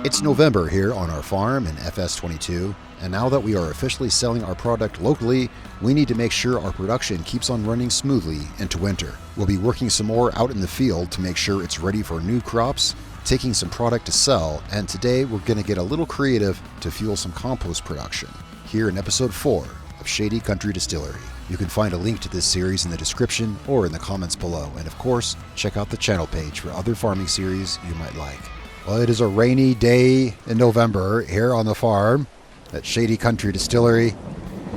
It's November here on our farm in FS22, and now that we are officially selling our product locally, we need to make sure our production keeps on running smoothly into winter. We'll be working some more out in the field to make sure it's ready for new crops, taking some product to sell, and today we're going to get a little creative to fuel some compost production here in episode 4 of Shady Country Distillery. You can find a link to this series in the description or in the comments below, and of course, check out the channel page for other farming series you might like. Well, it is a rainy day in November here on the farm at Shady Country Distillery.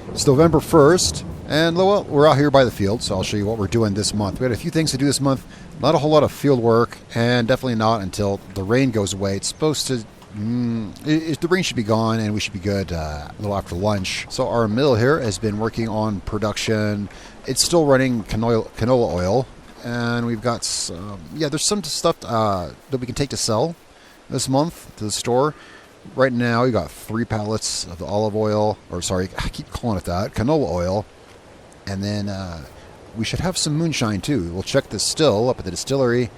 It's November 1st, and well, we're out here by the field, so I'll show you what we're doing this month. We had a few things to do this month, not a whole lot of field work, and definitely not until the rain goes away. It's supposed to, the rain should be gone, and we should be good a little after lunch. So our mill here has been working on production. It's still running canola oil, and we've got some, there's some stuff that we can take to sell this month to the store. Right now, we got 3 pallets of the olive oil, or sorry, I keep calling it that, canola oil, and then we should have some moonshine too. We'll check the still up at the distillery,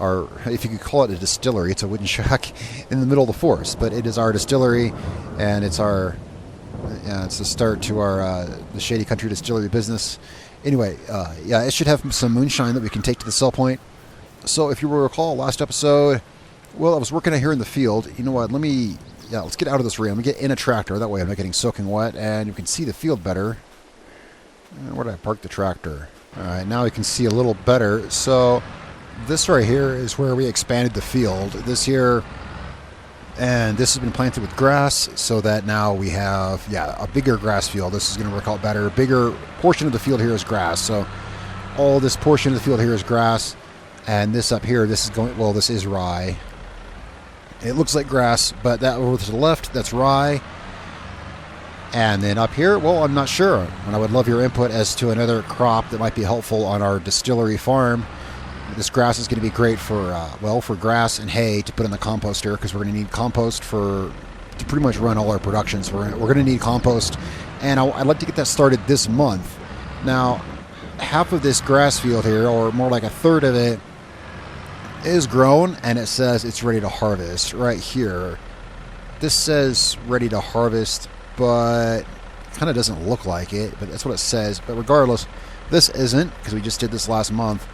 or if you could call it a distillery, it's a wooden shack in the middle of the forest, but it is our distillery, and it's our, it's the start to our the Shady Country Distillery business. Anyway, it should have some moonshine that we can take to the sell point. So if you will recall last episode, well, I was working out here in the field. You know what? Let's get out of this rain. Let me get in a tractor. That way I'm not getting soaking wet, and you can see the field better. Where did I park the tractor? All right, now we can see a little better. So this right here is where we expanded the field this year, and this has been planted with grass so that now we have, a bigger grass field. This is going to work out better. A bigger portion of the field here is grass. So all this portion of the field here is grass, and this up here, this is rye. It looks like grass, but that over to the left, that's rye. And then up here, well, I'm not sure. And I would love your input as to another crop that might be helpful on our distillery farm. This grass is going to be great for, for grass and hay to put in the composter, because we're going to need compost to pretty much run all our productions. We're going to need compost, and I'd like to get that started this month. Now, half of this grass field here, or more like a third of it, is grown, and it says it's ready to harvest right here. This says ready to harvest, but kind of doesn't look like it, but that's what it says. But regardless, this isn't, because we just did this last month.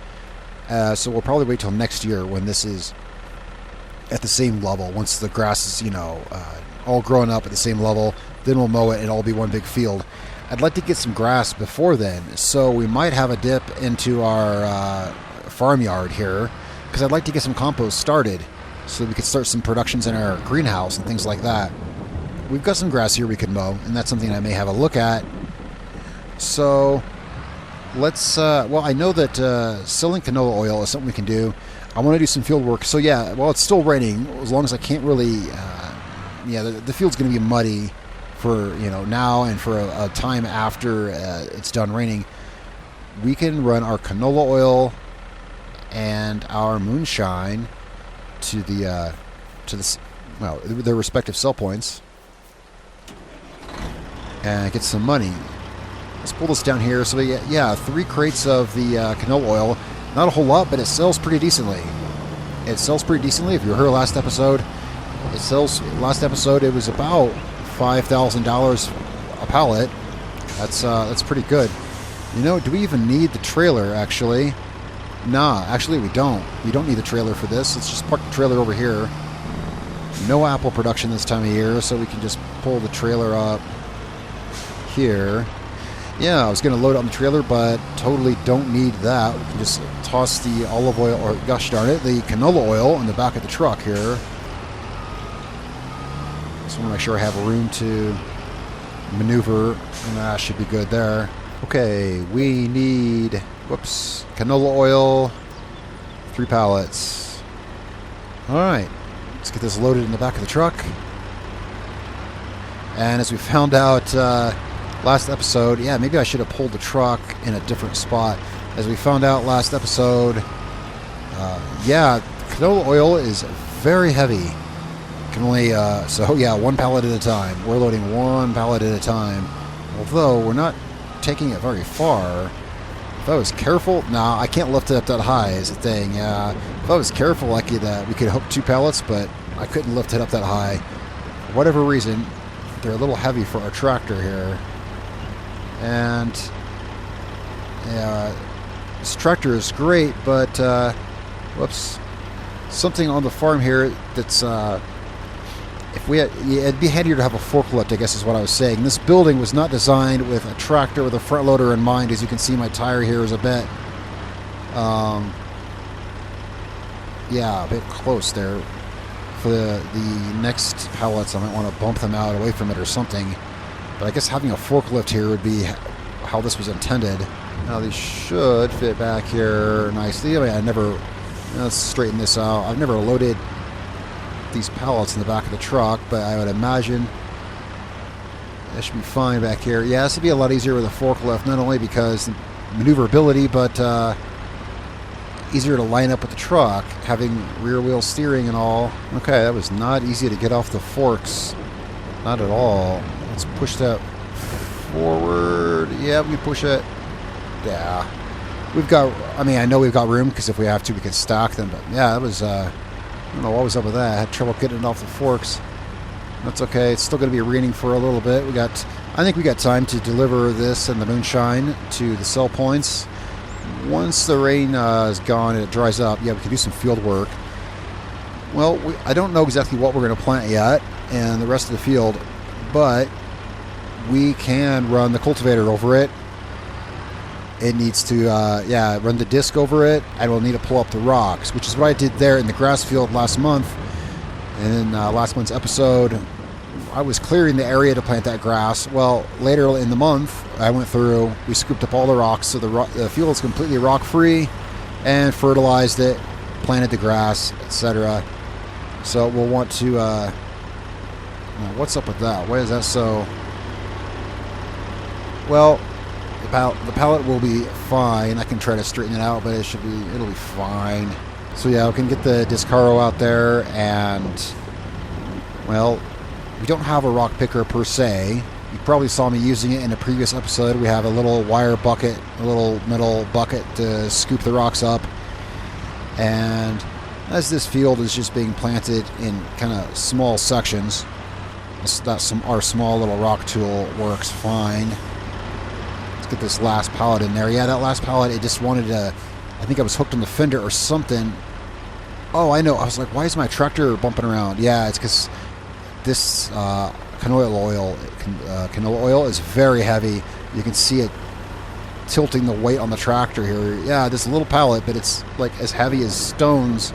So we'll probably wait till next year when this is at the same level. Once the grass is, all grown up at the same level, then we'll mow it and it'll all be one big field. I'd like to get some grass before then, so we might have a dip into our farmyard here, because I'd like to get some compost started so we could start some productions in our greenhouse and things like that. We've got some grass here we could mow, and that's something I may have a look at. So let's, I know that selling canola oil is something we can do. I want to do some field work. So it's still raining, as long as I can't really, the field's going to be muddy for, now and for a time after it's done raining. We can run our canola oil and our moonshine to their respective sell points and get some money. Let's pull this down here. So 3 crates of the canola oil. Not a whole lot, but it sells pretty decently. If you heard last episode, it was about $5,000 a pallet. That's pretty good. Do we even need the trailer, actually? Nah, actually we don't. We don't need the trailer for this. Let's just park the trailer over here. No apple production this time of year, so we can just pull the trailer up here. I was going to load it on the trailer, but totally don't need that. We can just toss the olive oil, or gosh darn it, the canola oil in the back of the truck here. Just want to make sure I have room to maneuver, and that should be good there. Okay, we need, canola oil, 3 pallets. All right, let's get this loaded in the back of the truck. And as we found out last episode, maybe I should have pulled the truck in a different spot. As we found out last episode, canola oil is very heavy. Can only, 1 pallet at a time. We're loading 1 pallet at a time. Although we're not taking it very far. If I was careful, I can't lift it up that high is the thing. If I was careful, we could hook 2 pallets, but I couldn't lift it up that high. For whatever reason, they're a little heavy for our tractor here. And yeah, this tractor is great, but whoops, something on the farm here that's if we had, yeah, it'd be handier to have a forklift, I guess is what I was saying. This building was not designed with a tractor with a front loader in mind. As you can see, my tire here is a bit yeah, a bit close there. For the next pallets, I might want to bump them out away from it or something. But I guess having a forklift here would be how this was intended. Now these should fit back here nicely. I mean, I never, let's straighten this out. I've never loaded these pallets in the back of the truck, but I would imagine that should be fine back here. Yeah, this would be a lot easier with a forklift, not only because maneuverability, but easier to line up with the truck, having rear wheel steering and all. Okay, that was not easy to get off the forks. Not at all. Let's push that forward. Yeah, we push it. Yeah. We've got, I mean, I know we've got room because if we have to, we can stack them. But yeah, that was, I don't know what was up with that. I had trouble getting it off the forks. That's okay. It's still going to be raining for a little bit. I think we got time to deliver this and the moonshine to the sell points. Once the rain is gone and it dries up, yeah, we can do some field work. Well, I don't know exactly what we're going to plant yet and the rest of the field, but we can run the cultivator over it. It needs to, yeah, run the disc over it, and we'll need to pull up the rocks, which is what I did there in the grass field last month. And in last month's episode, I was clearing the area to plant that grass. Well, later in the month, I went through, we scooped up all the rocks, so the field is completely rock-free, and fertilized it, planted the grass, etc. So we'll want to, what's up with that? Why is that so? Well, the pallet will be fine. I can try to straighten it out, but it'll be fine. So yeah, we can get the Discaro out there, and well, we don't have a rock picker per se. You probably saw me using it in a previous episode. We have a little wire bucket, a little metal bucket to scoop the rocks up. And as this field is just being planted in kind of small sections, our small little rock tool works fine. Let's get this last pallet in there. Yeah, that last pallet, it just wanted to, I think I was hooked on the fender or something. Oh, I know. I was like, why is my tractor bumping around? Yeah, it's because this canola oil is very heavy. You can see it tilting the weight on the tractor here. Yeah, this little pallet, but it's like as heavy as stones.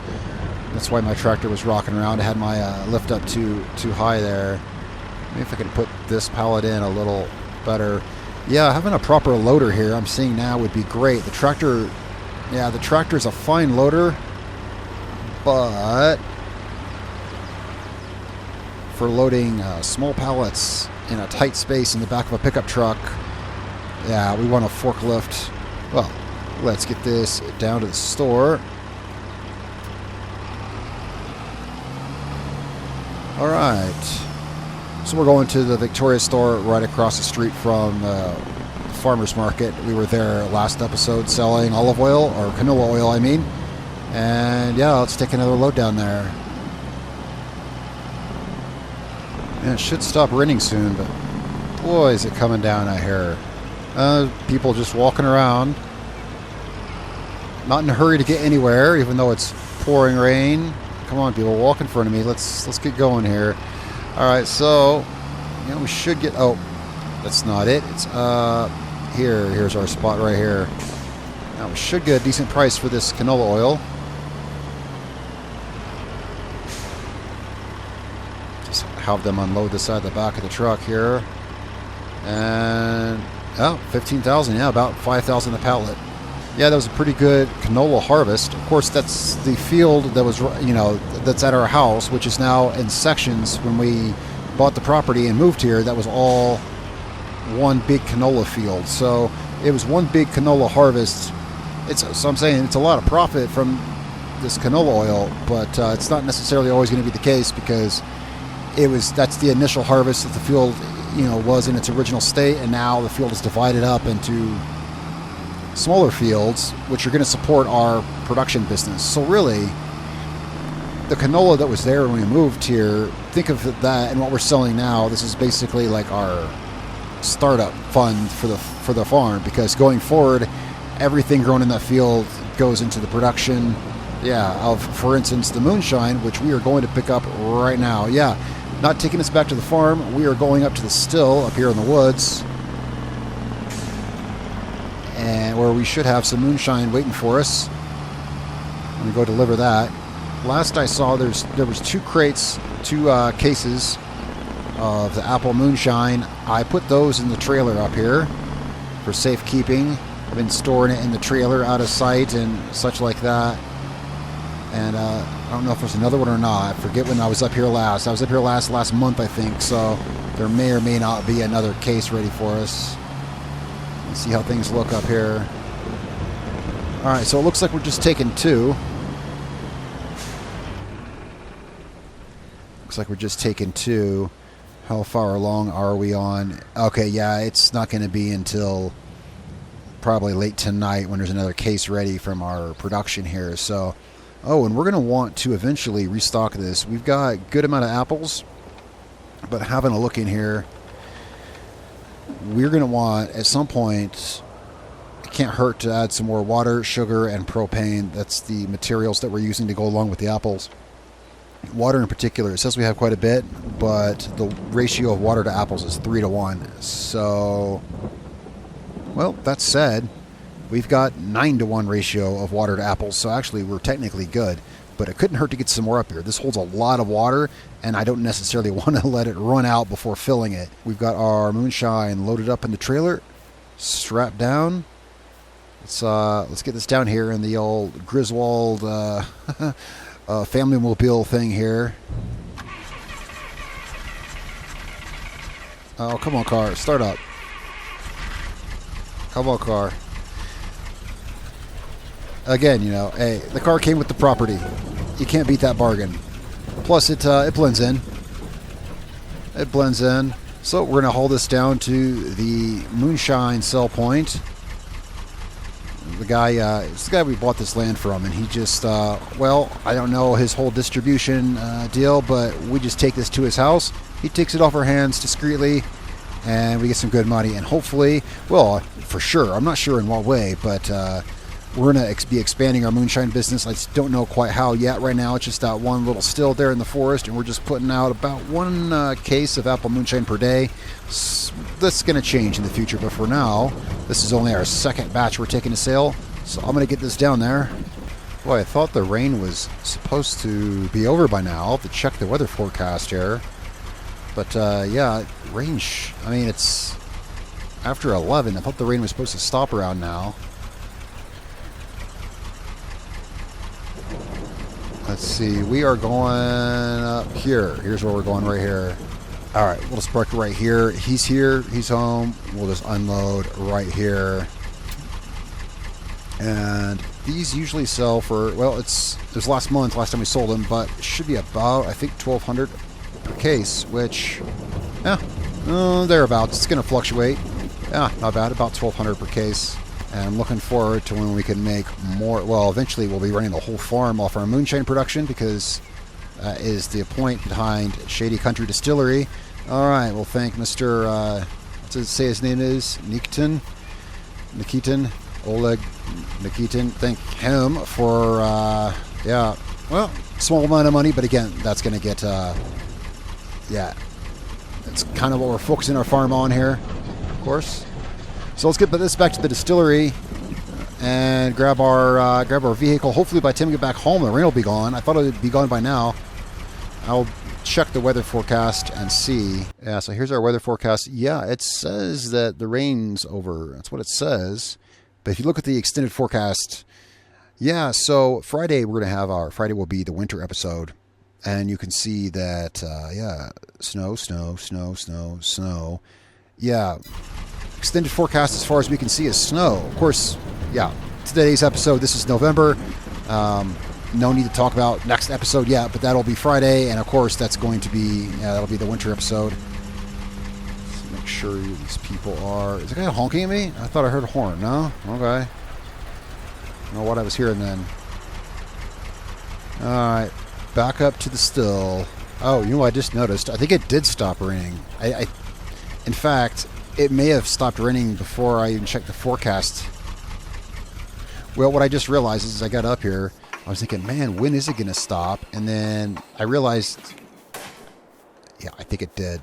That's why my tractor was rocking around. I had my lift up too high there. Maybe if I could put this pallet in a little better. Yeah, having a proper loader here, I'm seeing now, would be great. The tractor, yeah, the tractor's a fine loader, but for loading small pallets in a tight space in the back of a pickup truck, yeah, we want a forklift. Well, let's get this down to the store. All right. So we're going to the Victoria store right across the street from the farmer's market. We were there last episode selling olive oil, or canola oil, I mean. And yeah, let's take another load down there. And it should stop raining soon, but boy, is it coming down out here. People just walking around. Not in a hurry to get anywhere, even though it's pouring rain. Come on, people, walk in front of me. Let's get going here. All right, so we should get. Oh, that's not it. It's here's our spot right here. Now we should get a decent price for this canola oil. Just have them unload the side of the back of the truck here, and 15,000. Yeah, about 5,000 a pallet. Yeah, that was a pretty good canola harvest. Of course, that's the field that was, that's at our house, which is now in sections. When we bought the property and moved here, that was all one big canola field. So it was one big canola harvest. So I'm saying it's a lot of profit from this canola oil, but it's not necessarily always going to be the case, because that's the initial harvest that the field, was in its original state, and now the field is divided up into smaller fields, which are going to support our production business. So really, the canola that was there when we moved here, think of that and what we're selling now. This is basically like our startup fund for the farm, because going forward, everything grown in that field goes into the production, of, for instance, the moonshine, which we are going to pick up right now. Not taking us back to the farm. We are going up to the still up here in the woods, and where we should have some moonshine waiting for us. I'm gonna go deliver that. Last I saw, there was 2 crates, 2 cases of the apple moonshine. I put those in the trailer up here for safekeeping. I've been storing it in the trailer out of sight and such like that. And I don't know if there's another one or not. I forget when I was up here last. I was up here last month, I think. So there may or may not be another case ready for us. Let's see how things look up here. All right, so it looks like we're just taking 2. Looks like we're just taking 2. How far along are we on? Okay, yeah, it's not going to be until probably late tonight when there's another case ready from our production here. So, and we're going to want to eventually restock this. We've got a good amount of apples, but having a look in here, we're going to want at some point, it can't hurt to add some more water, sugar, and propane. That's the materials that we're using to go along with the apples. Water in particular, it says we have quite a bit, but the ratio of water to apples is 3-to-1. So, well, that said, we've got 9-to-1 ratio of water to apples, so actually we're technically good, but it couldn't hurt to get some more up here. This holds a lot of water, and I don't necessarily want to let it run out before filling it. We've got our moonshine loaded up in the trailer, strapped down. Let's get this down here in the old Griswold family mobile thing here. Oh, come on, car. Start up. Come on, car. Again, hey, the car came with the property. You can't beat that bargain. Plus, it blends in. It blends in. So we're going to haul this down to the Moonshine Sale point. It's the guy we bought this land from, and he just, I don't know his whole distribution deal, but we just take this to his house. He takes it off our hands discreetly, and we get some good money, and hopefully, well, for sure, I'm not sure in what way, but we're going to be expanding our moonshine business. I just don't know quite how yet. Right now, it's just that one little still there in the forest, and we're just putting out about 1 case of apple moonshine per day. That's going to change in the future, but for now, this is only our 2nd batch we're taking to sale, so I'm going to get this down there. Boy, I thought the rain was supposed to be over by now. I'll have to check the weather forecast here. But, rain, it's after 11. I thought the rain was supposed to stop around now. Let's see, we are going up here. Here's where we're going, right here. All right, we'll just park right here. He's here, he's home. We'll just unload right here. And these usually sell for, well, it was last time we sold them, but it should be about, I think, $1,200 per case, which, thereabouts. It's going to fluctuate. Yeah, not bad, about $1,200 per case. And I'm looking forward to when we can make more. Well, eventually we'll be running the whole farm off our moonshine production, because is the point behind Shady Country Distillery. All right, we'll thank Mr. What does it say his name is? Nikitin, Oleg Nikitin. Thank him for, small amount of money, but again, that's going to get, it's kind of what we're focusing our farm on here, of course. So let's get this back to the distillery and grab our vehicle. Hopefully by the time we get back home, the rain will be gone. I thought it would be gone by now. I'll check the weather forecast and see. Yeah, so here's our weather forecast. Yeah, it says that the rain's over. That's what it says. But if you look at the extended forecast, yeah, so Friday Friday will be the winter episode. And you can see that, snow. Yeah. Extended forecast as far as we can see is snow. Of course, today's episode, this is November. No need to talk about next episode yet, but that'll be Friday, and of course that's going to be, that'll be the winter episode. Let's make sure who these people are. Is the guy honking at me? I thought I heard a horn. No? Okay. I don't know what I was hearing then. Alright. back up to the still. Oh, you know what I just noticed? I think it did stop raining. In fact, it may have stopped raining before I even checked the forecast. Well, what I just realized is I got up here, I was thinking, man, when is it going to stop? And then I realized, yeah, I think it did.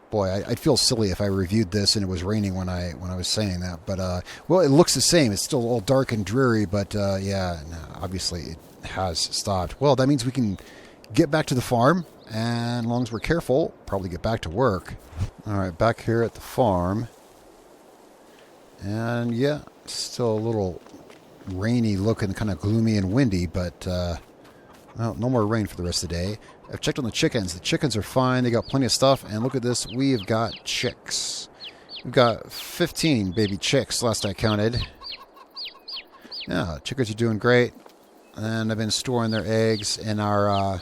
Boy, I'd feel silly if I reviewed this and it was raining when I was saying that. But, well, it looks the same. It's still all dark and dreary, but, yeah, no, obviously it has stopped. Well, that means we can get back to the farm, and as long as we're careful, probably get back to work. All right, back here at the farm. And, yeah, still a little rainy looking, kind of gloomy and windy, but, well, no more rain for the rest of the day. I've checked on the chickens. The chickens are fine. They got plenty of stuff. And look at this. We've got chicks. We've got 15 baby chicks, last I counted. Yeah, chickens are doing great. And I've been storing their eggs in our,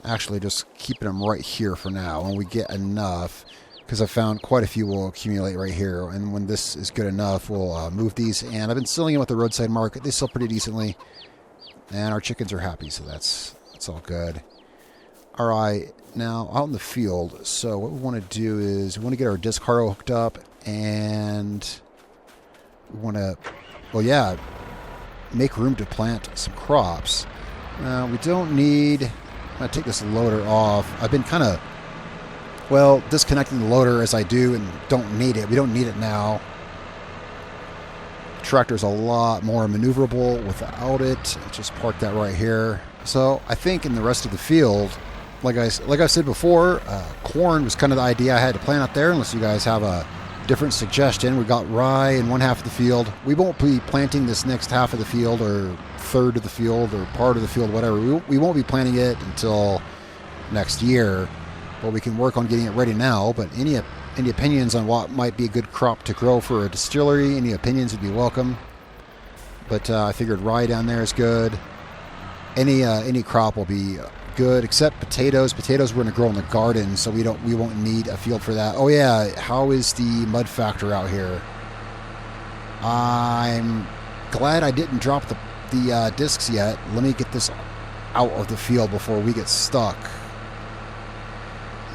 actually just keeping them right here for now. When we get enough, because I found quite a few will accumulate right here. And when this is good enough, we'll move these. And I've been selling them at the roadside market. They sell pretty decently. And our chickens are happy, so that's all good. All right, now out in the field, so what we want to do is we want to get our disc harrow hooked up, and we want to, well, yeah, make room to plant some crops. We don't need, I'm going to take this loader off. I've been kind of, well, disconnecting the loader as I do and don't need it. We don't need it now. The tractor's a lot more maneuverable without it. Just park that right here. So I think in the rest of the field, like I said before, corn was kind of the idea I had to plant out there, unless you guys have a different suggestion. We got rye in one half of the field. We won't be planting this next half of the field or third of the field or part of the field, whatever. We won't be planting it until next year, but we can work on getting it ready now. But any opinions on what might be a good crop to grow for a distillery, any opinions would be welcome. But I figured rye down there is good. Any crop will be good except potatoes. Potatoes we're going to grow in the garden, so we won't need a field for that. Oh yeah, how is the mud factor out here? I'm glad I didn't drop the discs yet. Let me get this out of the field before we get stuck.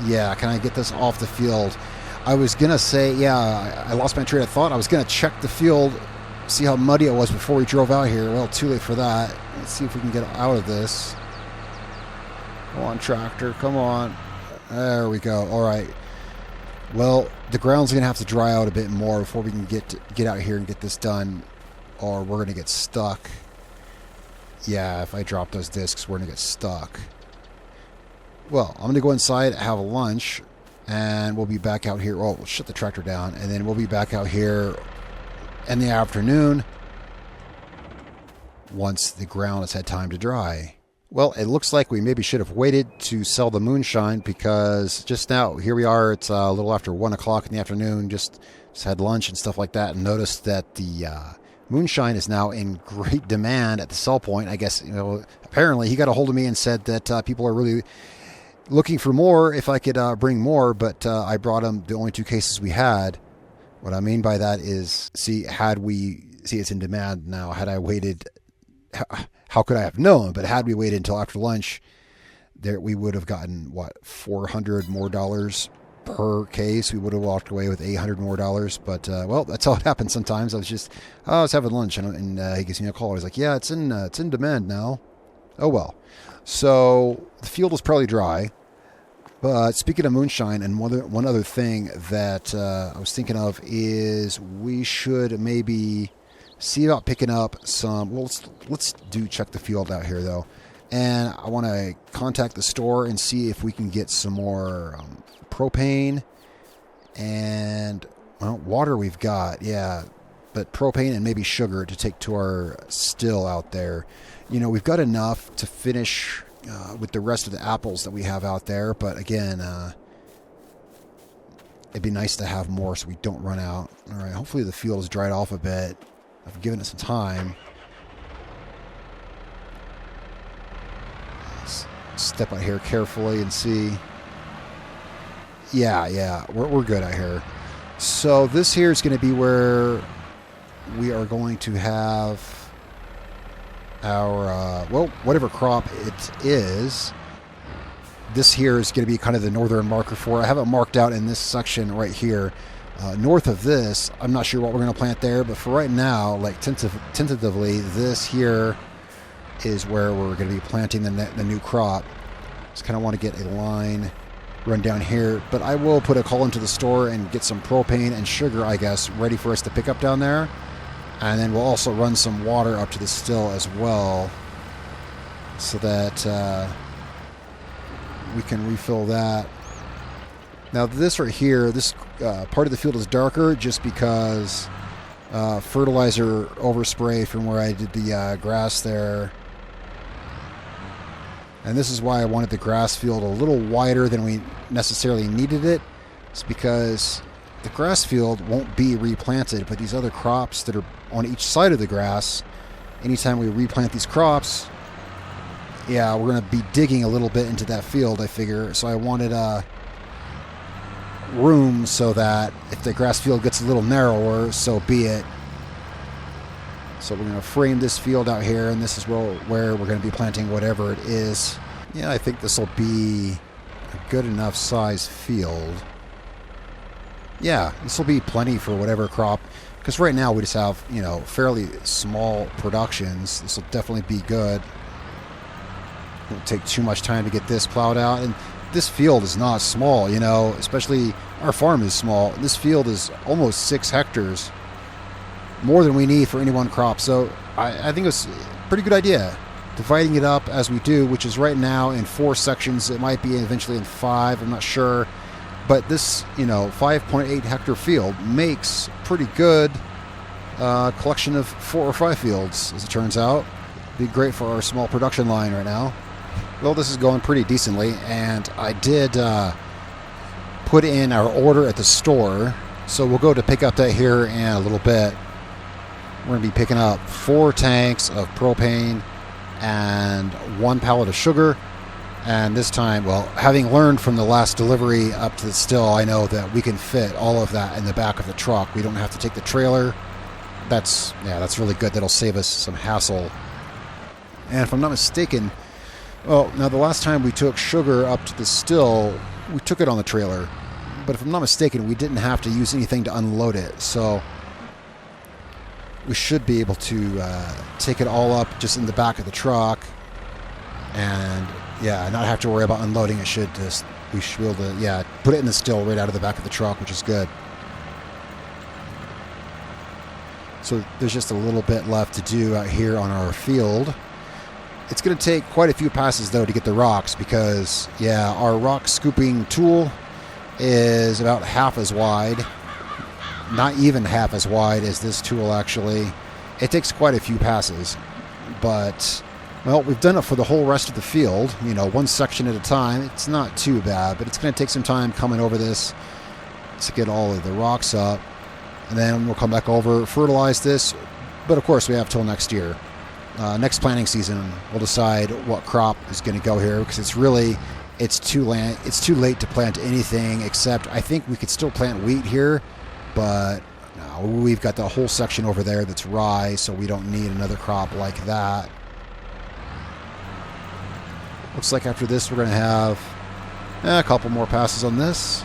Yeah, can I get this off the field? I was gonna say, yeah, I lost my train of thought. I was gonna check the field, see how muddy it was before we drove out here. Well, too late for that. Let's see if we can get out of this. Come on, tractor, come on. There we go. All right. Well, the ground's going to have to dry out a bit more before we can get out here and get this done, or we're going to get stuck. Yeah, if I drop those discs, we're going to get stuck. Well, I'm going to go inside, have a lunch, and we'll be back out here. Oh, we'll shut the tractor down, and then we'll be back out here in the afternoon once the ground has had time to dry. Well, it looks like we maybe should have waited to sell the moonshine, because just now, here we are, it's a little after 1 o'clock in the afternoon, just had lunch and stuff like that, and noticed that the moonshine is now in great demand at the sell point. I guess, apparently he got a hold of me and said that people are really looking for more, if I could bring more, but I brought him the only 2 cases we had. What I mean by that is, see, it's in demand now. Had I waited, how could I have known? But had we waited until after lunch, we would have gotten, what, $400 more per case. We would have walked away with $800 more. But, well, that's how it happens sometimes. I was having lunch, and he gives me a call. He's like, yeah, it's in demand now. Oh, well. So the field is probably dry. But speaking of moonshine, and one other thing that I was thinking of is we should maybe see about picking up some. Well, let's check the field out here though, and I want to contact the store and see if we can get some more propane and water. We've got, yeah, but propane and maybe sugar to take to our still out there. We've got enough to finish with the rest of the apples that we have out there, but again, it'd be nice to have more so we don't run out. All right, hopefully the field has dried off a bit. I've given it some time. Let's step out here carefully and see. Yeah, we're good out here. So this here is going to be where we are going to have our, well, whatever crop it is. this here is going to be kind of the northern marker for it. I have it marked out in this section right here. North of this, I'm not sure what we're going to plant there, but for right now, like tentatively, this here is where we're going to be planting the new crop. Just kind of want to get a line run down here, but I will put a call into the store and get some propane and sugar, I guess, ready for us to pick up down there. And then we'll also run some water up to the still as well, so that we can refill that. Now this right here, this part of the field is darker just because fertilizer overspray from where I did the grass there. And this is why I wanted the grass field a little wider than we necessarily needed it. It's because the grass field won't be replanted, but these other crops that are on each side of the grass, anytime we replant these crops, yeah, we're going to be digging a little bit into that field, I figure. So I wanted room so that if the grass field gets a little narrower, so be it. So we're going to frame this field out here, and this is where we're going to be planting whatever it is. Yeah, I think this will be a good enough size field. Yeah, this will be plenty for whatever crop, because right now we just have, you know, fairly small productions. This will definitely be good. It won't take too much time to get this plowed out, and this field is not small, you know, especially our farm is small. This field is almost 6 hectares, more than we need for any one crop. So I think it's a pretty good idea, dividing it up as we do, which is right now in 4 sections. It might be eventually in 5, I'm not sure. But this, you know, 5.8 hectare field makes pretty good collection of 4 or 5 fields, as it turns out. Be great for our small production line right now. Well, this is going pretty decently, and I did put in our order at the store, so we'll go to pick up that here in a little bit. We're going to be picking up 4 tanks of propane and 1 pallet of sugar. And this time, well, having learned from the last delivery up to the still, I know that we can fit all of that in the back of the truck. We don't have to take the trailer. That's really good. That'll save us some hassle. And if I'm not mistaken, well, now the last time we took sugar up to the still, we took it on the trailer. But if I'm not mistaken, we didn't have to use anything to unload it. So we should be able to take it all up just in the back of the truck, and yeah, not have to worry about unloading. It should just, we should be able to, yeah, put it in the still right out of the back of the truck, which is good. So there's just a little bit left to do out here on our field. It's going to take quite a few passes though to get the rocks, because yeah, our rock scooping tool is about half as wide. Not even half as wide as this tool, actually. It takes quite a few passes, but well, we've done it for the whole rest of the field, you know, 1 section at a time. It's not too bad, but it's going to take some time coming over this to get all of the rocks up, and then we'll come back over, fertilize this. But of course we have till next year. Next planting season we'll decide what crop is going to go here, because it's too late to plant anything, except I think we could still plant wheat here. But no, we've got the whole section over there that's rye, so we don't need another crop like that. Looks like after this we're going to have a couple more passes on this.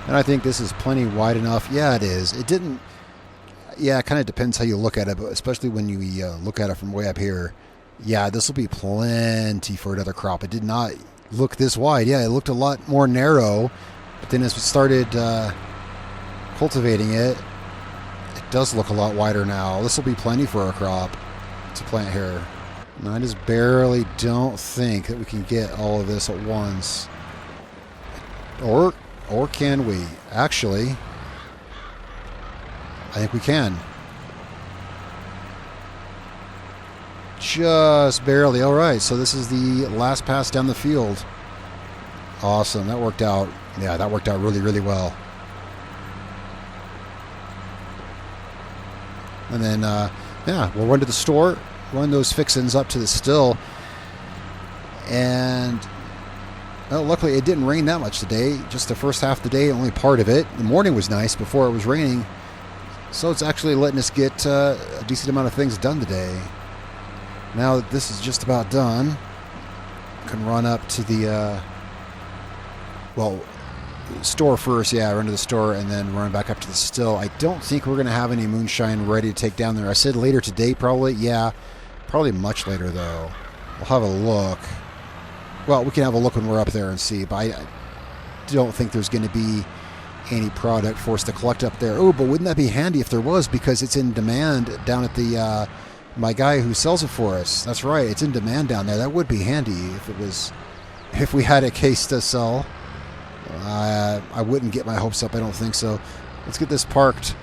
And I think this is plenty wide enough. Yeah, it is. It didn't... Yeah, it kind of depends how you look at it, but especially when you look at it from way up here. Yeah, this will be plenty for another crop. It did not look this wide. Yeah, it looked a lot more narrow. But then as we started... cultivating it does look a lot wider now. This will be plenty for our crop to plant here. And I just barely don't think that we can get all of this at once. Or can we? Actually, I think we can. Just barely. All right, so this is the last pass down the field. Awesome, that worked out. Yeah, that worked out really, really well. And then, yeah, we'll run to the store, run those fixins up to the still. And, well, luckily it didn't rain that much today. Just the first half of the day, only part of it. The morning was nice before it was raining. So it's actually letting us get a decent amount of things done today. Now that this is just about done, I can run up to the Well, store first, yeah, run to the store and then run back up to the still. I don't think we're going to have any moonshine ready to take down there. I said later today, probably. Yeah, probably much later, though. We'll have a look. Well, we can have a look when we're up there and see, but I don't think there's going to be any product for us to collect up there. Oh, but wouldn't that be handy if there was, because it's in demand down at the my guy who sells it for us. That's right, it's in demand down there. That would be handy if we had a case to sell. I wouldn't get my hopes up. I don't think so. Let's get this parked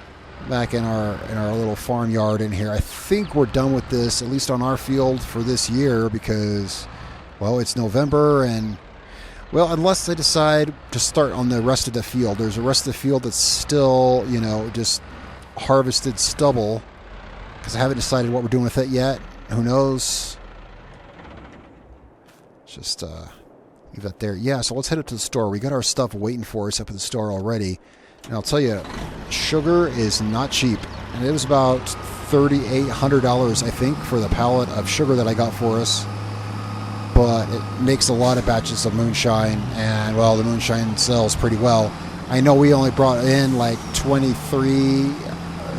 back in our little farmyard in here. I think we're done with this, at least on our field for this year, because, well, it's November, and, well, unless they decide to start on the rest of the field. There's a rest of the field that's still, you know, just harvested stubble, because I haven't decided what we're doing with it yet. Who knows? Just leave that there. Yeah, so let's head up to the store. We got our stuff waiting for us up at the store already. And I'll tell you, sugar is not cheap. And it was about $3,800, I think, for the pallet of sugar that I got for us. But it makes a lot of batches of moonshine, and, well, the moonshine sells pretty well. I know we only brought in like $23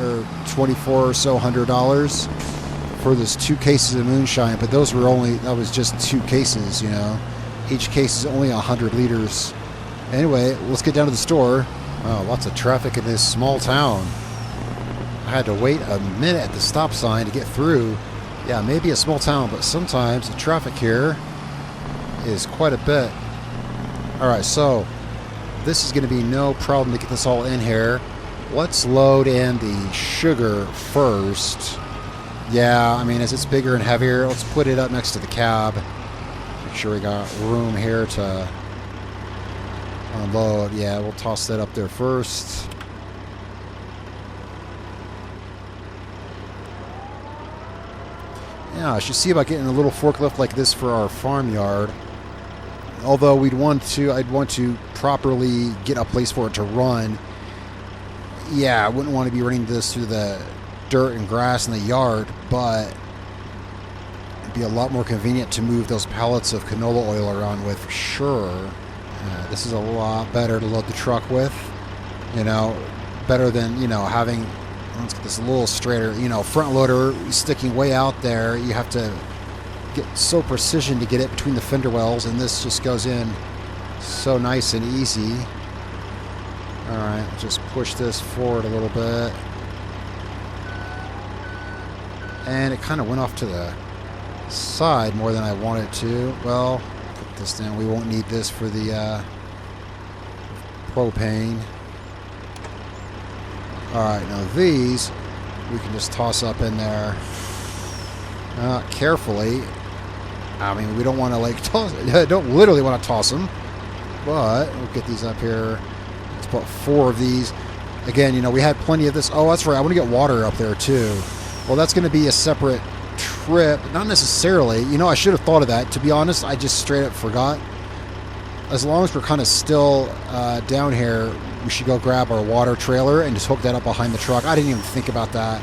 or $24 or so $100 for those 2 cases of moonshine, but that was just 2 cases, you know. Each case is only 100 liters. Anyway, let's get down to the store. Wow, lots of traffic in this small town. I had to wait a minute at the stop sign to get through. Yeah, maybe a small town, but sometimes the traffic here is quite a bit. Alright, so this is going to be no problem to get this all in here. Let's load in the sugar first. Yeah, I mean, as it's bigger and heavier, let's put it up next to the cab. Make sure we got room here to unload. Yeah, we'll toss that up there first. Yeah, I should see about getting a little forklift like this for our farmyard. Although I'd want to properly get a place for it to run. Yeah, I wouldn't want to be running this through the dirt and grass in the yard, but it'd be a lot more convenient to move those pallets of canola oil around with, for sure. This is a lot better to load the truck with, you know, better than, you know, having, let's get this a little straighter, you know, front loader sticking way out there. You have to get so precision to get it between the fender wells, and this just goes in so nice and easy. Alright, just push this forward a little bit. And it kind of went off to the side more than I wanted to. Well, put this down. We won't need this for the propane. Alright, now these we can just toss up in there carefully. I mean, we don't want to like toss it. Don't literally want to toss them, but we'll get these up here. Let's put 4 of these. Again, you know, we had plenty of this. Oh, that's right. I want to get water up there too. Well, that's going to be a separate trip. Not necessarily. You know, I should have thought of that. To be honest, I just straight up forgot. As long as we're kind of still down here, we should go grab our water trailer and just hook that up behind the truck. I didn't even think about that.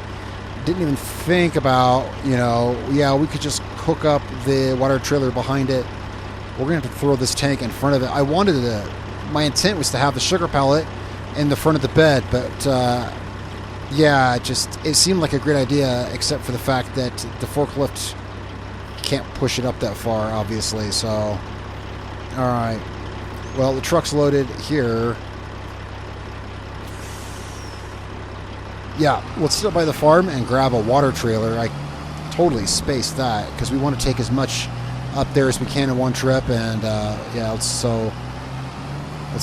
Didn't even think about, you know, yeah, we could just hook up the water trailer behind it. We're going to have to throw this tank in front of it. I wanted to, my intent was to have the sugar pallet in the front of the bed, but yeah, it seemed like a great idea, except for the fact that the forklift can't push it up that far, obviously. So, all right. Well, the truck's loaded here. Yeah, let's sit up by the farm and grab a water trailer. I totally spaced that because we want to take as much up there as we can in one trip, and yeah, let's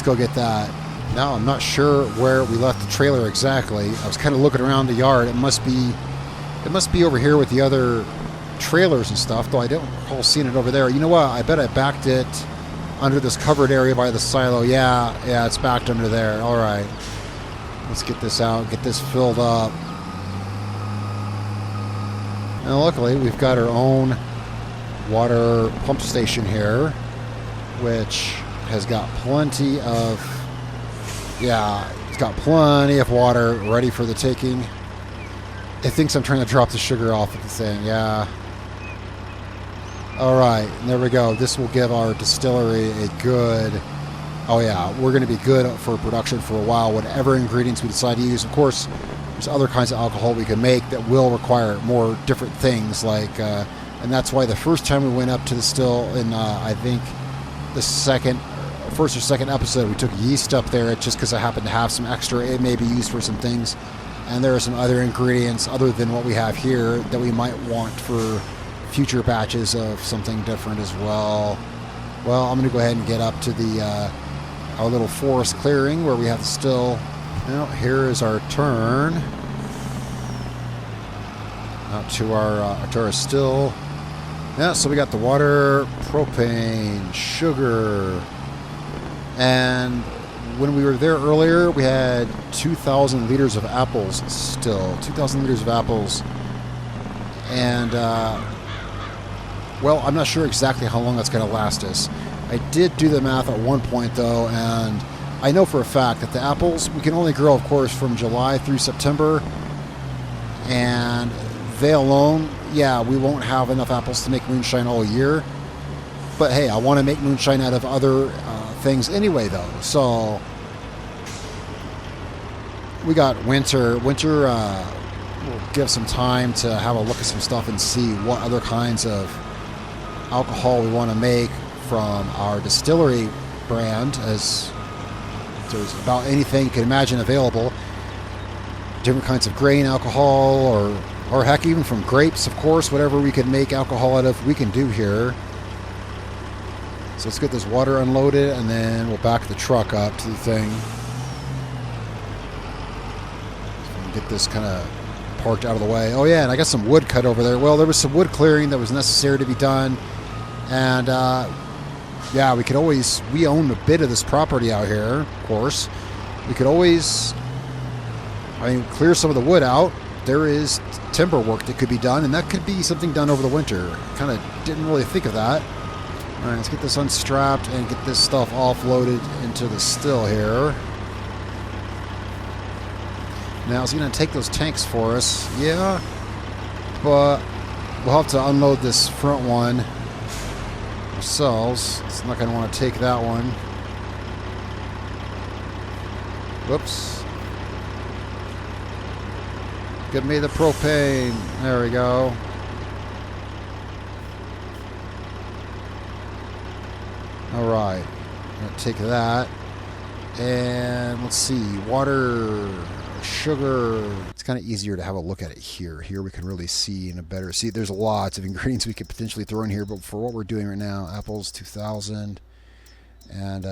go get that. Now, I'm not sure where we left the trailer exactly. I was kind of looking around the yard. It must be over here with the other trailers and stuff, though I don't recall seeing it over there. You know what? I bet I backed it under this covered area by the silo. Yeah, it's backed under there. All right. Let's get this out, get this filled up. Now, luckily, we've got our own water pump station here, which has got plenty of, yeah, it's got plenty of water ready for the taking. It thinks I'm trying to drop the sugar off at the thing, yeah. All right, there we go. This will give our distillery a good oh yeah, we're going to be good for production for a while, whatever ingredients we decide to use. Of course, there's other kinds of alcohol we can make that will require more different things, like, and that's why the first time we went up to the still in, I think, the first or second episode, we took yeast up there just because I happened to have some extra. It may be used for some things. And there are some other ingredients other than what we have here that we might want for future batches of something different as well. Well, I'm going to go ahead and get up to the our little forest clearing where we have the still. Now, here is our turn. Out to our still. Yeah, so we got the water, propane, sugar, and when we were there earlier, we had 2,000 liters of apples still. 2,000 liters of apples. And, well, I'm not sure exactly how long that's going to last us. I did do the math at one point, though, and I know for a fact that the apples, we can only grow, of course, from July through September. And they alone, yeah, we won't have enough apples to make moonshine all year. But, hey, I want to make moonshine out of other things anyway, though. So we got winter will give some time to have a look at some stuff and see what other kinds of alcohol we want to make from our distillery brand, as there's about anything you can imagine available. Different kinds of grain alcohol, or heck, even from grapes, of course. Whatever we can make alcohol out of, we can do here. So let's get this water unloaded, and then we'll back the truck up to the thing. So get this kind of parked out of the way. Oh yeah, and I got some wood cut over there. Well, there was some wood clearing that was necessary to be done. And yeah, we own a bit of this property out here, of course. We could always, clear some of the wood out. There is timber work that could be done, and that could be something done over the winter. Kind of didn't really think of that. All right, let's get this unstrapped and get this stuff offloaded into the still here. Now, is he going to take those tanks for us? Yeah, but we'll have to unload this front one ourselves. It's not going to want to take that one. Whoops. Give me the propane. There we go. All right, I'm going to take that, and let's see, water, sugar. It's kind of easier to have a look at it here. Here we can really see in a better, see there's lots of ingredients we could potentially throw in here, but for what we're doing right now, apples 2,000, and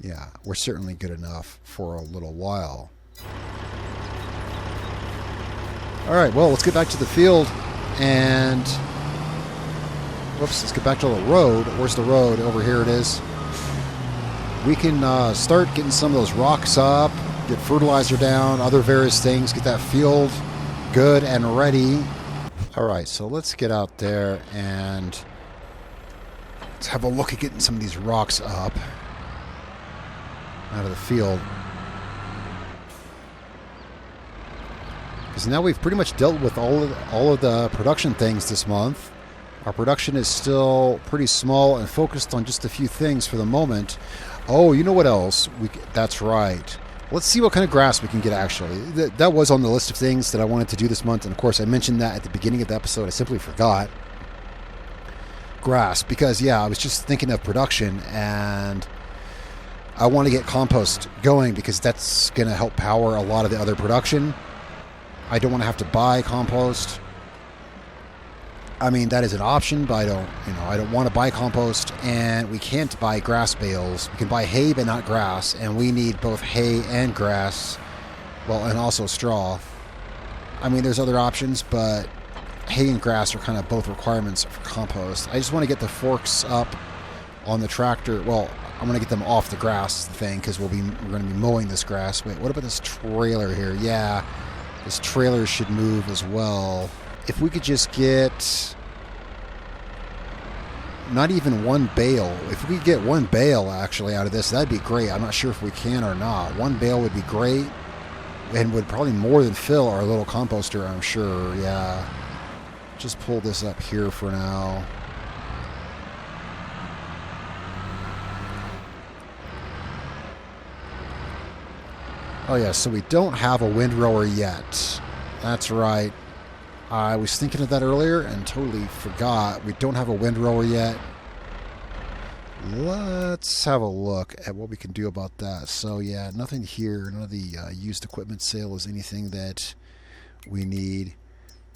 yeah, we're certainly good enough for a little while. All right, well, let's get back to the field, and whoops, let's get back to the road. Where's the road? Over here it is. We can start getting some of those rocks up, get fertilizer down, other various things, get that field good and ready. All right, so let's get out there and let's have a look at getting some of these rocks up out of the field. Because now we've pretty much dealt with all of the production things this month. Our production is still pretty small and focused on just a few things for the moment. Oh, you know what else? That's right. Let's see what kind of grass we can get, actually. That was on the list of things that I wanted to do this month. And, of course, I mentioned that at the beginning of the episode. I simply forgot. Grass. Because, yeah, I was just thinking of production. And I want to get compost going because that's going to help power a lot of the other production. I don't want to have to buy compost. I mean, that is an option, but I don't want to buy compost, and we can't buy grass bales. We can buy hay, but not grass, and we need both hay and grass, well, and also straw. I mean, there's other options, but hay and grass are kind of both requirements for compost. I just want to get the forks up on the tractor. Well, I'm going to get them off the grass thing because we're going to be mowing this grass. Wait, what about this trailer here? Yeah, this trailer should move as well. If we could just get not even one bale. If we could get one bale actually out of this, that'd be great. I'm not sure if we can or not. One bale would be great and would probably more than fill our little composter, I'm sure. Yeah. Just pull this up here for now. Oh yeah, so we don't have a windrower yet. That's right. I was thinking of that earlier and totally forgot. We don't have a windrower yet. Let's have a look at what we can do about that. So yeah, nothing here. None of the used equipment sale is anything that we need.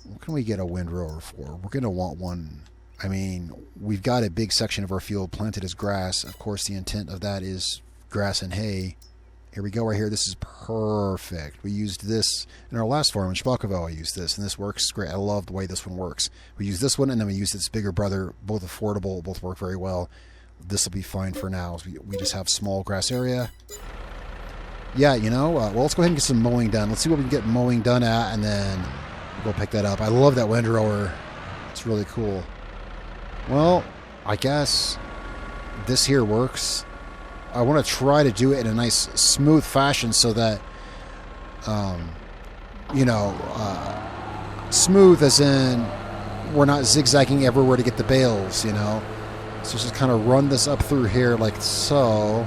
What can we get a windrower for? We're going to want one. I mean, we've got a big section of our field planted as grass. Of course, the intent of that is grass and hay. Here we go right here. This is perfect. We used this in our last farm in Spakovo. I used this, and this works great. I love the way this one works. We use this one, and then we use its bigger brother. Both affordable, both work very well. This will be fine for now. We just have small grass area. Yeah, you know, well, let's go ahead and get some mowing done. Let's see what we can get mowing done at, and then we'll go pick that up. I love that windrower. It's really cool. Well, I guess this here works. I want to try to do it in a nice, smooth fashion so that, you know, smooth as in we're not zigzagging everywhere to get the bales, you know. So just kind of run this up through here like so.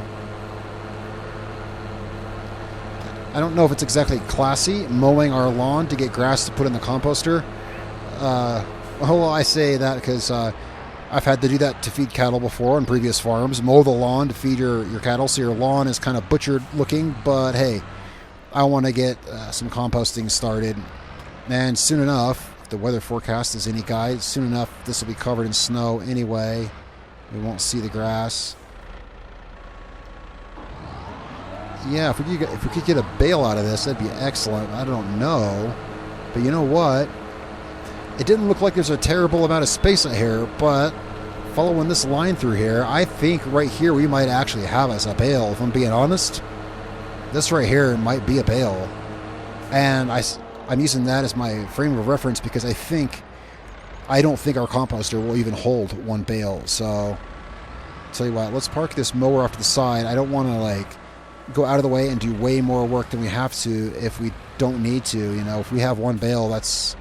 I don't know if it's exactly classy, mowing our lawn to get grass to put in the composter. Well, I say that because I've had to do that to feed cattle before on previous farms. Mow the lawn to feed your cattle, so your lawn is kind of butchered looking. But hey, I want to get some composting started. And soon enough, if the weather forecast is any guide, soon enough this will be covered in snow anyway. We won't see the grass. Yeah, if we could get a bale out of this, that'd be excellent. I don't know. But you know what? It didn't look like there's a terrible amount of space out here, but following this line through here, I think right here we might actually have us a bale, if I'm being honest. This right here might be a bale. And I'm using that as my frame of reference because I don't think our composter will even hold one bale. So, I'll tell you what, let's park this mower off to the side. I don't want to, like, go out of the way and do way more work than we have to if we don't need to. You know, if we have one bale, that's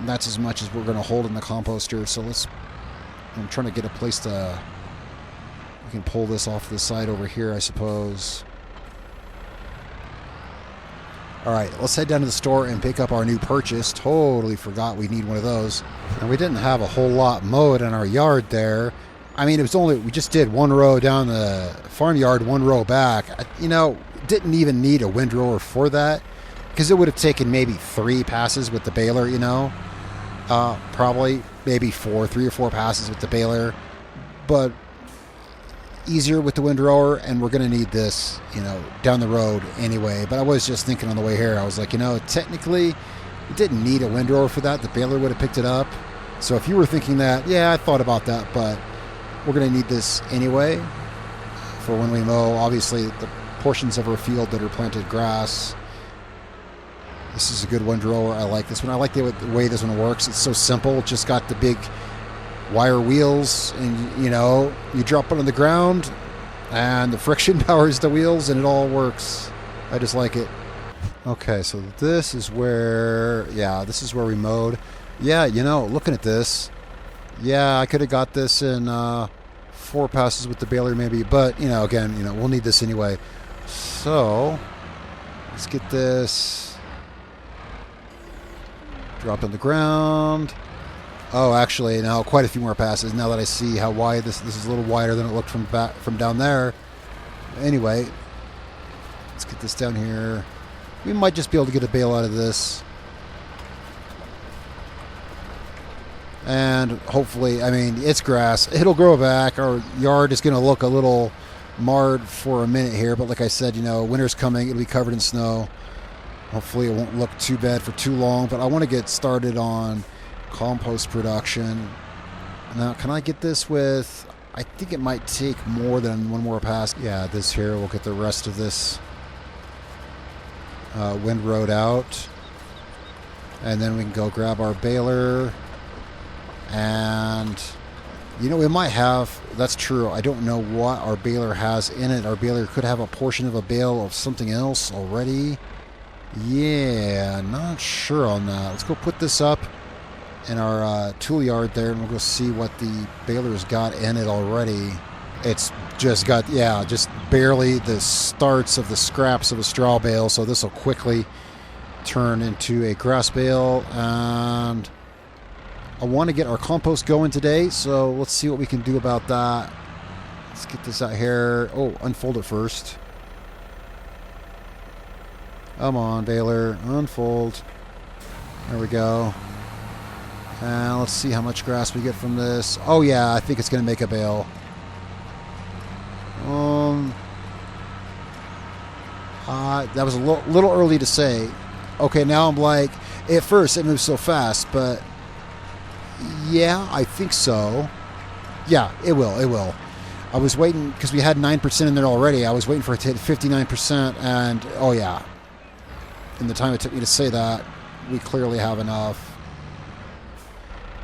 as much as we're going to hold in the composter. So I'm trying to get a place to, we can pull this off to the side over here, I suppose. All right, let's head down to the store and pick up our new purchase. Totally forgot we need one of those. And we didn't have a whole lot mowed in our yard there. I mean, we just did one row down the farmyard, one row back. You know, didn't even need a windrower for that because it would have taken maybe 3 passes with the baler, you know. Probably maybe 3 or 4 passes with the baler. But easier with the windrower, and we're going to need this, you know, down the road anyway. But I was just thinking on the way here, I was like, you know, technically it didn't need a windrower for that. The baler would have picked it up. So if you were thinking that, yeah, I thought about that, but we're going to need this anyway for when we mow, obviously, the portions of our field that are planted grass. This is a good windrower. I like this one. I like the way this one works. It's so simple. It's just got the big wire wheels, and you know, you drop it on the ground and the friction powers the wheels and it all works. I just like it. Okay, so this is where we mowed. Yeah, you know, looking at this, yeah, I could have got this in 4 passes with the baler maybe, but you know, again, you know, we'll need this anyway. So let's get this dropped on the ground. Oh, actually, now quite a few more passes. Now that I see how wide this is, a little wider than it looked from down there. Anyway, let's get this down here. We might just be able to get a bale out of this, and hopefully, I mean, it's grass. It'll grow back. Our yard is going to look a little marred for a minute here, but like I said, you know, winter's coming. It'll be covered in snow. Hopefully, it won't look too bad for too long. But I want to get started on compost production. Now, can I get this with, I think it might take more than one more pass. Yeah, this here, we'll get the rest of this windrowed out, and then we can go grab our baler. And you know, we might have, that's true, I don't know what our baler has in it. Our baler could have a portion of a bale of something else already. Yeah, not sure on that. Let's go put this up in our tool yard there, and we'll go see what the baler's got in it already. It's just got, yeah, just barely the starts of the scraps of a straw bale, so this will quickly turn into a grass bale. And I want to get our compost going today, so let's see what we can do about that. Let's get this out here. Oh, unfold it first. Come on, baler, unfold. There we go. And let's see how much grass we get from this. Oh yeah, I think it's going to make a bale. That was a little early to say. Okay, now I'm like, at first it moves so fast, but yeah, I think so. Yeah, it will. I was waiting, because we had 9% in there already. I was waiting for it to hit 59%, and oh yeah. In the time it took me to say that, we clearly have enough.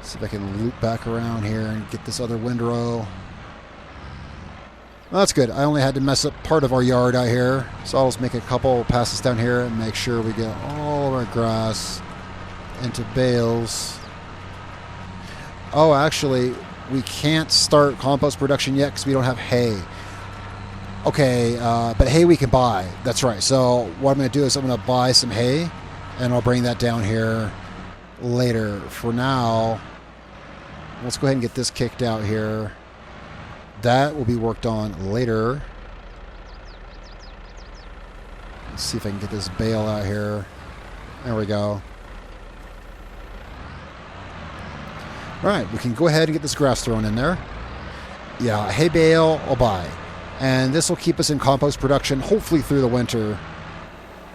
See if I can loop back around here and get this other windrow. Well, that's good. I only had to mess up part of our yard out here. So I'll just make a couple passes down here and make sure we get all of our grass into bales. Oh, actually, we can't start compost production yet because we don't have hay. Okay, but hay we can buy. That's right. So what I'm going to do is I'm going to buy some hay, and I'll bring that down here later. For now, let's go ahead and get this kicked out here. That will be worked on later. Let's see if I can get this bale out here. There we go. All right, we can go ahead and get this grass thrown in there. Yeah, hay bale I'll buy. And this will keep us in compost production, hopefully through the winter.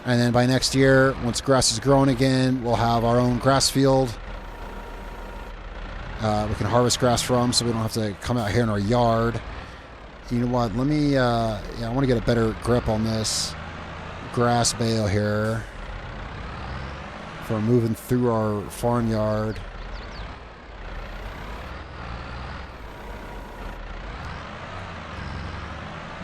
And then by next year, once grass is growing again, we'll have our own grass field. We can harvest grass from, so we don't have to come out here in our yard. You know what? Let me, I want to get a better grip on this grass bale here for moving through our farmyard.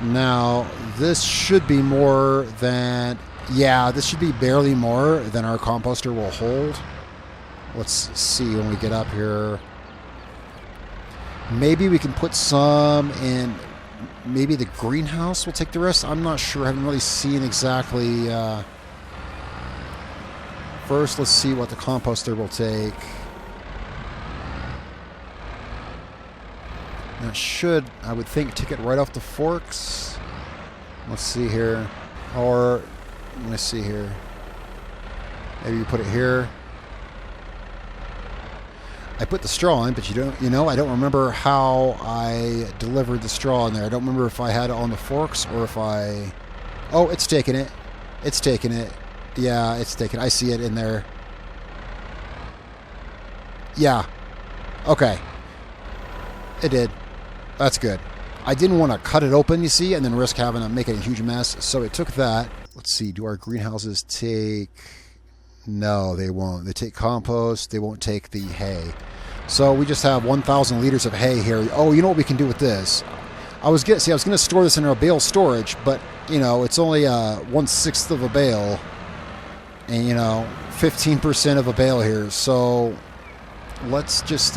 Now, this should be more than, this should be barely more than our composter will hold. Let's see when we get up here. Maybe we can put some in, maybe the greenhouse will take the rest. I'm not sure. I haven't really seen exactly. First, let's see what the composter will take. That should, I would think, take it right off the forks. Let's see here. Or, let me see here. Maybe you put it here. I put the straw in, but I don't remember how I delivered the straw in there. I don't remember if I had it on the forks or if I... Oh, it's taking it. It's taking it. Yeah, it's taking it. I see it in there. Yeah. Okay. It did. That's good. I didn't want to cut it open, you see, and then risk having to make it a huge mess. So it took that. Let's see. Do our greenhouses take... No, they won't. They take compost. They won't take the hay. So we just have 1,000 liters of hay here. Oh, you know what we can do with this? I was going to store this in our bale storage, but, it's only 1/6 of a bale. And, 15% of a bale here. So let's just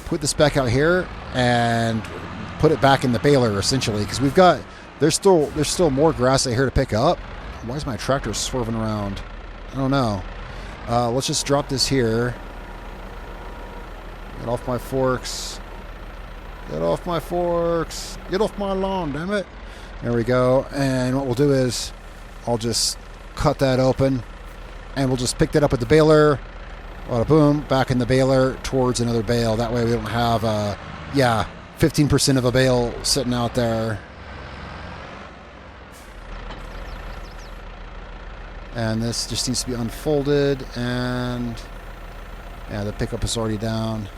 put this back out here and put it back in the baler, essentially. Because there's still more grass out here to pick up. Why is my tractor swerving around? I don't know. Let's just drop this here. Get off my forks. Get off my forks. Get off my lawn, damn it. There we go. And what we'll do is I'll just cut that open and we'll just pick that up with the baler. Bada boom, back in the baler towards another bale. That way we don't have 15% of a bale sitting out there. And this just needs to be unfolded, and the pickup is already down.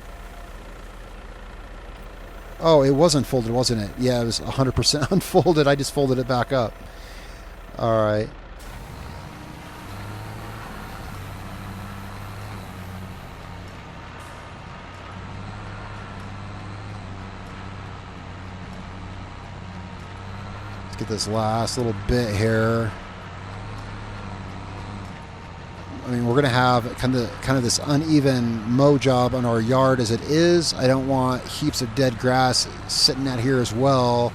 Oh, it was unfolded, wasn't it? Yeah, it was 100% unfolded. I just folded it back up. All right. Let's get this last little bit here. I mean, we're going to have kind of this uneven mow job on our yard as it is. I don't want heaps of dead grass sitting out here as well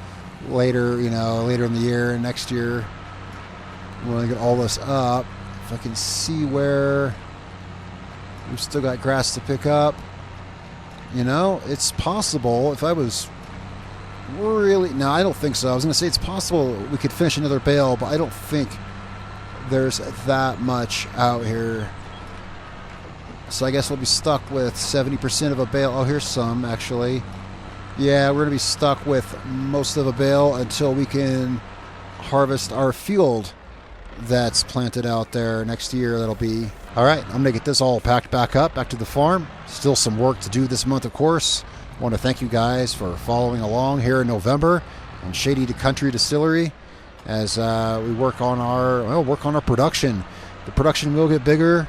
later, later in the year, next year. We're going to get all this up. If I can see where we've still got grass to pick up. It's possible if I was really... No, I don't think so. I was going to say it's possible we could finish another bale, but I don't think there's that much out here. So I guess we'll be stuck with 70% of a bale. Oh, here's some, actually. Yeah, we're going to be stuck with most of a bale until we can harvest our field that's planted out there next year. That'll be... All right, I'm going to get this all packed back up, back to the farm. Still some work to do this month, of course. I want to thank you guys for following along here in November on Shady to Country Distillery as we work on our production. The production will get bigger.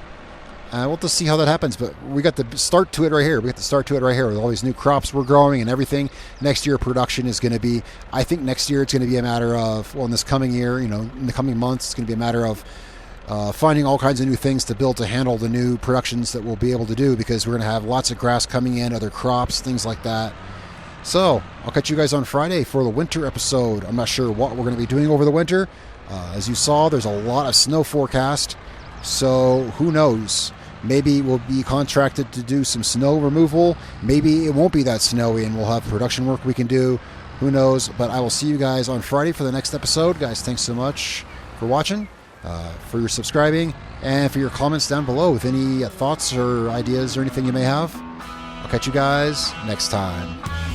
We'll have to see how that happens, but we got the start to it right here. We got the start to it right here with all these new crops we're growing and everything. Next year, production is going to be, I think next year it's going to be a matter of, well, in this coming year, in the coming months, it's going to be a matter of finding all kinds of new things to build to handle the new productions that we'll be able to do, because we're going to have lots of grass coming in, other crops, things like that. So I'll catch you guys on Friday for the winter episode. I'm not sure what we're going to be doing over the winter. As you saw, there's a lot of snow forecast, so who knows? Maybe we'll be contracted to do some snow removal. Maybe it won't be that snowy and we'll have production work we can do. Who knows? But I will see you guys on Friday for the next episode. Guys, thanks so much for watching, for your subscribing, and for your comments down below with any thoughts or ideas or anything you may have. I'll catch you guys next time.